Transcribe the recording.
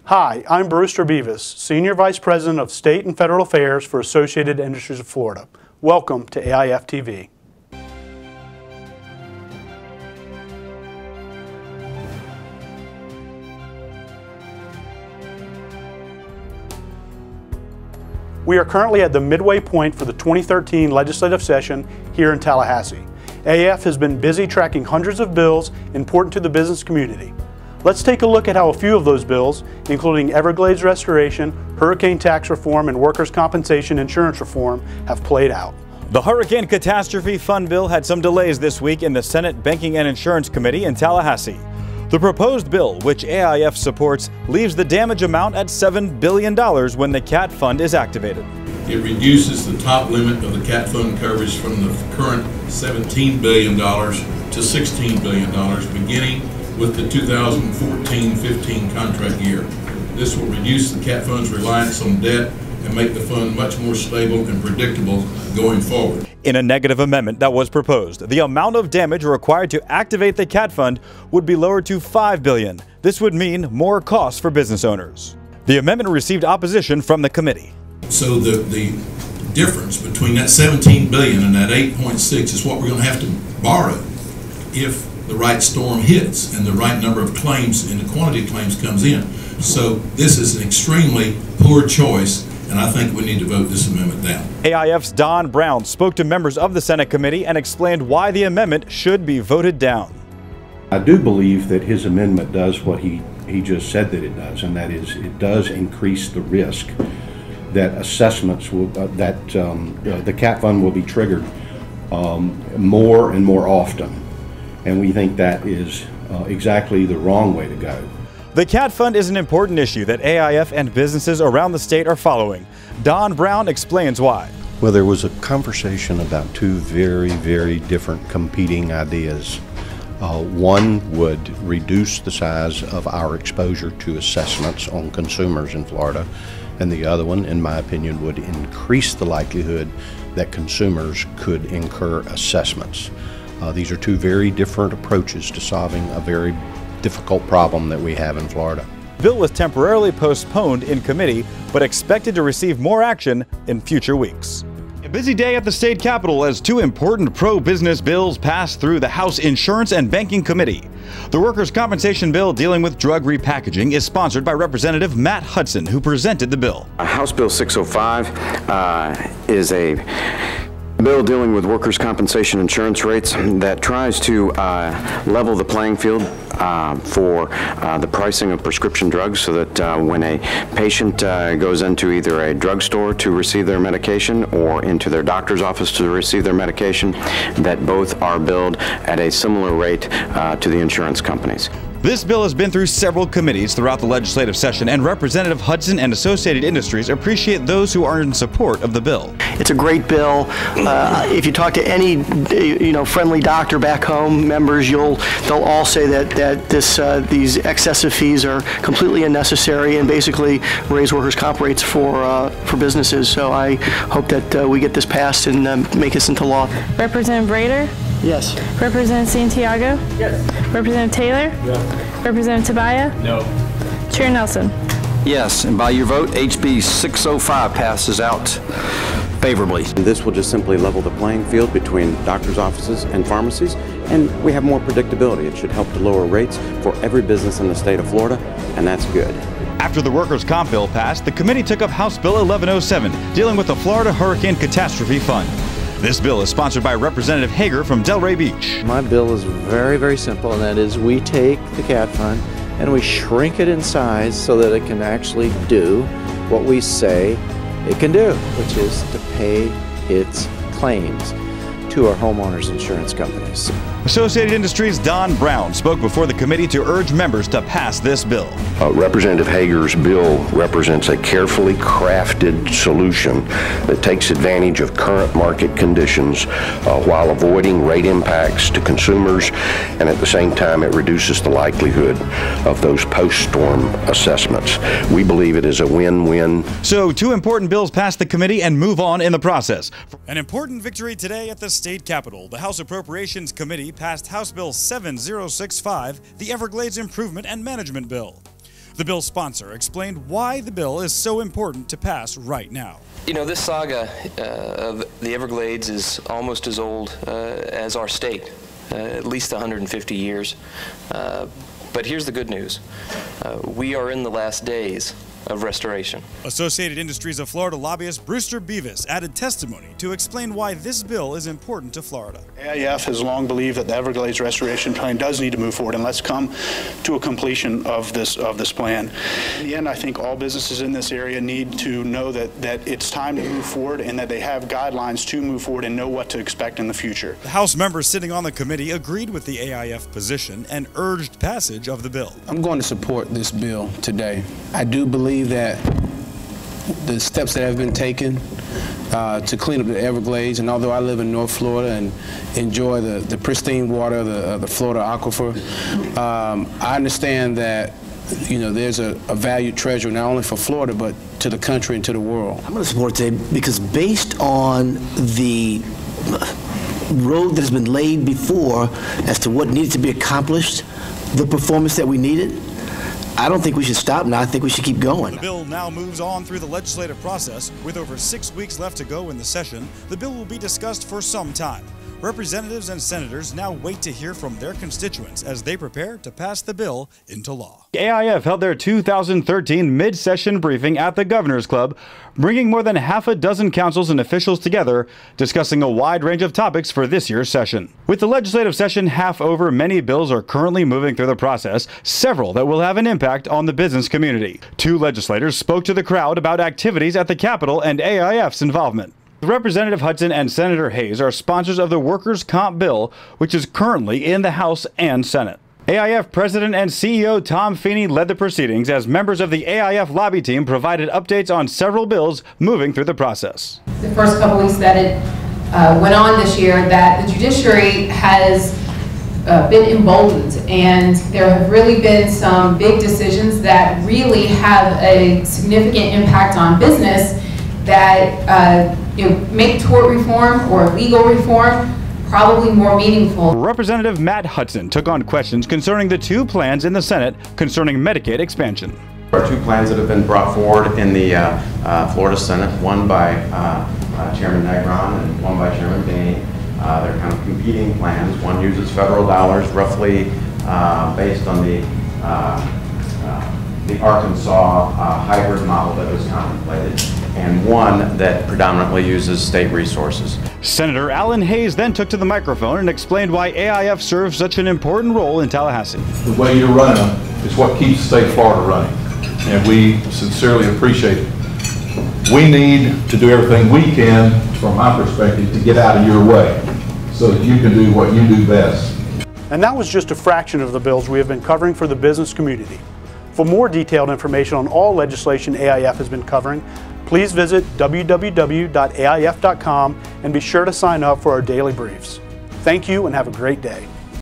Hi, I'm Brewster Beavis, Senior Vice President of State and Federal Affairs for Associated Industries of Florida. Welcome to AIF TV. We are currently at the midway point for the 2013 legislative session here in Tallahassee. AIF has been busy tracking hundreds of bills important to the business community. Let's take a look at how a few of those bills, including Everglades restoration, hurricane tax reform, and workers' compensation insurance reform, have played out. The Hurricane Catastrophe Fund bill had some delays this week in the Senate Banking and Insurance Committee in Tallahassee. The proposed bill, which AIF supports, leaves the damage amount at $7 billion when the CAT fund is activated. It reduces the top limit of the CAT fund coverage from the current $17 billion to $16 billion, beginning with the 2014-15 contract year. This will reduce the CAT fund's reliance on debt and make the fund much more stable and predictable going forward. In a negative amendment that was proposed, the amount of damage required to activate the CAT fund would be lowered to $5 billion. This would mean more costs for business owners. The amendment received opposition from the committee. So the difference between that $17 billion and that $8.6 is what we're going to have to borrow if the right storm hits and the right number of claims and the quantity of claims comes in. So this is an extremely poor choice, and I think we need to vote this amendment down. AIF's Don Brown spoke to members of the Senate committee and explained why the amendment should be voted down. I do believe that his amendment does what he just said that it does, and that is it does increase the risk that assessments will, the CAT fund will be triggered more and more often. And we think that is exactly the wrong way to go. The CAT fund is an important issue that AIF and businesses around the state are following. Don Brown explains why. Well, there was a conversation about two very, very different competing ideas. One would reduce the size of our exposure to assessments on consumers in Florida, and the other one, in my opinion, would increase the likelihood that consumers could incur assessments. These are two very different approaches to solving a very difficult problem that we have in Florida. The bill was temporarily postponed in committee, but expected to receive more action in future weeks. A busy day at the state capitol as two important pro-business bills passed through the House Insurance and Banking Committee. The workers' compensation bill dealing with drug repackaging is sponsored by Representative Matt Hudson, who presented the bill. House Bill 605 is a bill dealing with workers' compensation insurance rates that tries to level the playing field for the pricing of prescription drugs, so that when a patient goes into either a drugstore to receive their medication or into their doctor's office to receive their medication, that both are billed at a similar rate to the insurance companies. This bill has been through several committees throughout the legislative session, and Representative Hudson and Associated Industries appreciate those who are in support of the bill. It's a great bill. If you talk to any friendly doctor back home, members, they'll all say that these excessive fees are completely unnecessary and basically raise workers' comp rates for businesses. So I hope that we get this passed and make this into law. Representative Rader? Yes. Representative Santiago? Yes. Representative Taylor? No. Representative Tabaya? No. Chair Nelson? Yes, and by your vote, HB 605 passes out favorably. This will just simply level the playing field between doctors' offices and pharmacies, and we have more predictability. It should help to lower rates for every business in the state of Florida, and that's good. After the workers' comp bill passed, the committee took up House Bill 1107, dealing with the Florida Hurricane Catastrophe Fund. This bill is sponsored by Representative Hager from Delray Beach. My bill is very, very simple, and that is we take the CAT fund and we shrink it in size so that it can actually do what we say it can do, which is to pay its claims to our homeowners insurance companies. Associated Industries' Don Brown spoke before the committee to urge members to pass this bill. Representative Hager's bill represents a carefully crafted solution that takes advantage of current market conditions while avoiding rate impacts to consumers, and at the same time it reduces the likelihood of those post-storm assessments. We believe it is a win-win. So two important bills passed the committee and move on in the process. An important victory today at the state capitol. The House Appropriations Committee passed House Bill 7065, the Everglades Improvement and Management Bill. The bill's sponsor explained why the bill is so important to pass right now. You know, this saga of the Everglades is almost as old as our state, at least 150 years. But here's the good news. We are in the last days of restoration. Associated Industries of Florida lobbyist Brewster Beavis added testimony to explain why this bill is important to Florida. AIF has long believed that the Everglades restoration plan does need to move forward, and let's come to a completion of this plan. In the end, I think all businesses in this area need to know that it's time to move forward and that they have guidelines to move forward and know what to expect in the future. The House members sitting on the committee agreed with the AIF position and urged passage of the bill. I'm going to support this bill today. I do believe that the steps that have been taken to clean up the Everglades, and although I live in North Florida and enjoy the pristine water of the Florida aquifer, I understand that there's a valued treasure not only for Florida but to the country and to the world. I'm going to support it today because based on the road that has been laid before as to what needed to be accomplished, the performance that we needed, I don't think we should stop now. I think we should keep going. The bill now moves on through the legislative process. With over 6 weeks left to go in the session, the bill will be discussed for some time. Representatives and senators now wait to hear from their constituents as they prepare to pass the bill into law. AIF held their 2013 mid-session briefing at the Governor's Club, bringing more than half a dozen councils and officials together, discussing a wide range of topics for this year's session. With the legislative session half over, many bills are currently moving through the process, several that will have an impact on the business community. 2 legislators spoke to the crowd about activities at the Capitol and AIF's involvement. Representative Hudson and Senator Hayes are sponsors of the Workers' Comp Bill, which is currently in the House and Senate. AIF President and CEO Tom Feeney led the proceedings as members of the AIF lobby team provided updates on several bills moving through the process. The first couple weeks that it went on this year, that the judiciary has been emboldened, and there have really been some big decisions that really have a significant impact on business that make tort reform or legal reform probably more meaningful. Representative Matt Hudson took on questions concerning the 2 plans in the Senate concerning Medicaid expansion. There are 2 plans that have been brought forward in the Florida Senate, one by Chairman Negron and one by Chairman Bain. They're kind of competing plans. One uses federal dollars, roughly based on the Arkansas hybrid model that was contemplated, and one that predominantly uses state resources. Senator Alan Hayes then took to the microphone and explained why AIF serves such an important role in Tallahassee. The way you're running them is what keeps the state of Florida running, and we sincerely appreciate it. We need to do everything we can, from my perspective, to get out of your way so that you can do what you do best. And that was just a fraction of the bills we have been covering for the business community. For more detailed information on all legislation AIF has been covering, please visit www.aif.com and be sure to sign up for our daily briefs. Thank you and have a great day.